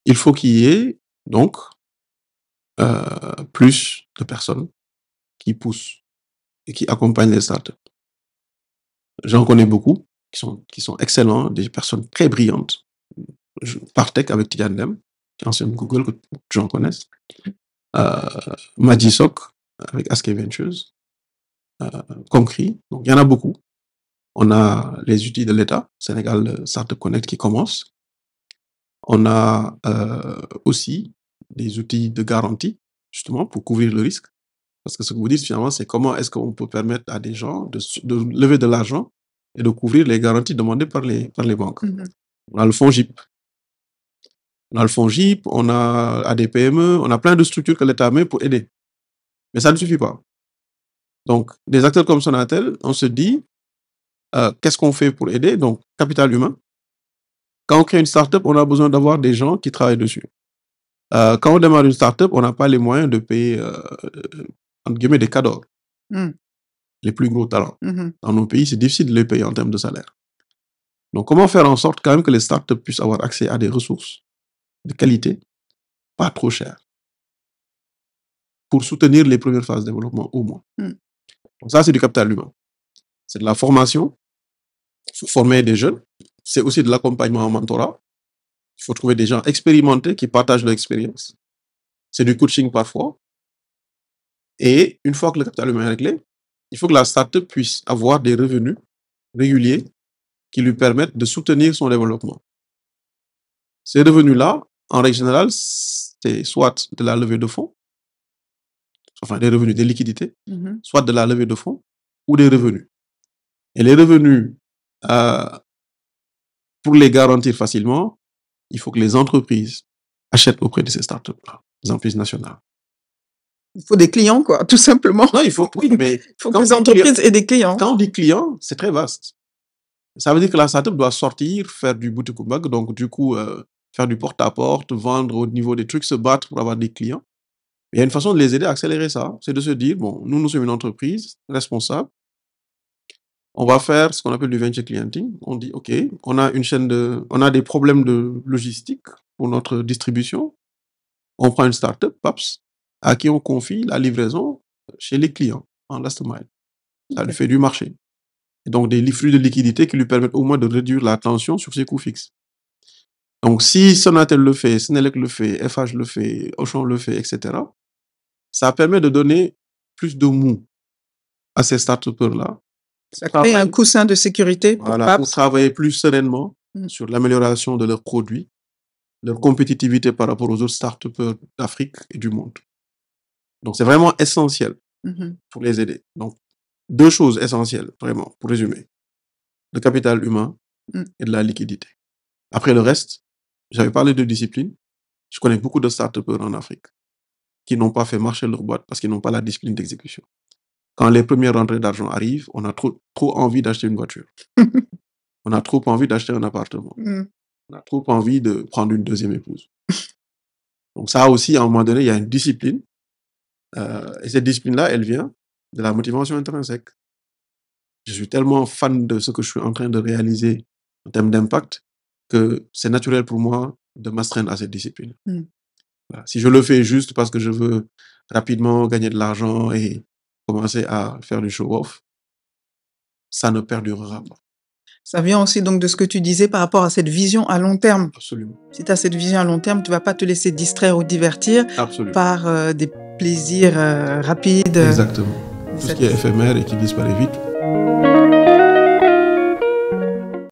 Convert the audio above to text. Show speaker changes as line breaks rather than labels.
il faut qu'il y ait donc plus de personnes qui poussent et qui accompagnent les startups. J'en connais beaucoup qui sont excellents, des personnes très brillantes. Partech avec Tidiane Dem, qui est ancienne Google, que j'en connaisse. Madji Sok avec Aske Ventures. Concret. Donc, il y en a beaucoup. On a les outils de l'État, Sénégal Startup Connect qui commence. On a aussi des outils de garantie, justement, pour couvrir le risque. Parce que ce que vous dites, finalement, c'est comment est-ce qu'on peut permettre à des gens de lever de l'argent et de couvrir les garanties demandées par les banques. On a le fonds JIP. On a ADPME, on a plein de structures que l'État met pour aider. Mais ça ne suffit pas. Donc, des acteurs comme Sonatel, on se dit, qu'est-ce qu'on fait pour aider? Donc, capital humain. Quand on crée une start-up, on a besoin d'avoir des gens qui travaillent dessus. Quand on démarre une start-up, on n'a pas les moyens de payer, entre guillemets, des cadors. Les plus gros talents. Dans nos pays, c'est difficile de les payer en termes de salaire. Donc, comment faire en sorte quand même que les start-up puissent avoir accès à des ressources de qualité, pas trop chères, pour soutenir les premières phases de développement au moins. Donc ça, c'est du capital humain. C'est de la formation. Il faut former des jeunes. C'est aussi de l'accompagnement en mentorat. Il faut trouver des gens expérimentés qui partagent leur expérience. C'est du coaching parfois. Et une fois que le capital humain est réglé, il faut que la start-up puisse avoir des revenus réguliers qui lui permettent de soutenir son développement. Ces revenus-là, en règle générale, c'est soit de la levée de fonds, enfin des revenus, des liquidités, soit de la levée de fonds ou des revenus. Et les revenus, pour les garantir facilement, il faut que les entreprises achètent auprès de ces startups-là, les entreprises nationales.
Il faut des clients, quoi, tout simplement.
Non, il faut, oui, mais...
Il faut que les entreprises aient des clients.
Quand on dit clients, c'est très vaste. Ça veut dire que la startup doit sortir, faire du boutique bag, donc du coup, faire du porte-à-porte, vendre au niveau des trucs, se battre pour avoir des clients. Il y a une façon de les aider à accélérer ça, c'est de se dire, bon, nous sommes une entreprise responsable, on va faire ce qu'on appelle du venture clienting. On dit, OK, on a des problèmes de logistique pour notre distribution. On prend une startup, PAPS, à qui on confie la livraison chez les clients en last mile. Ça lui fait du marché. Et donc, des flux de liquidité qui lui permettent au moins de réduire la tension sur ses coûts fixes. Donc, si Sonatel le fait, Senelec le fait, FH le fait, Auchan le fait, etc., ça permet de donner plus de mou à ces start-upers-là.
Ça crée un coussin de sécurité pour
travailler plus sereinement sur l'amélioration de leurs produits, leur compétitivité par rapport aux autres start-upers d'Afrique et du monde. Donc, c'est vraiment essentiel pour les aider. Donc, deux choses essentielles, vraiment, pour résumer. Le capital humain et de la liquidité. Après le reste, j'avais parlé de discipline. Je connais beaucoup de start-upers en Afrique qui n'ont pas fait marcher leur boîte parce qu'ils n'ont pas la discipline d'exécution. Quand les premières rentrées d'argent arrivent, on a trop envie d'acheter une voiture. On a trop envie d'acheter un appartement. On a trop envie de prendre une deuxième épouse. Donc ça aussi, à un moment donné, il y a une discipline. Et cette discipline-là, elle vient de la motivation intrinsèque. Je suis tellement fan de ce que je suis en train de réaliser en termes d'impact que c'est naturel pour moi de m'astreindre à cette discipline. Voilà. Si je le fais juste parce que je veux rapidement gagner de l'argent et commencer à faire du show-off, ça ne perdurera pas.
Ça vient aussi donc de ce que tu disais par rapport à cette vision à long terme.
Absolument.
Si tu as cette vision à long terme, tu ne vas pas te laisser distraire ou divertir par des plaisirs rapides.
Exactement. Tout ce qui est éphémère et qui disparaît vite.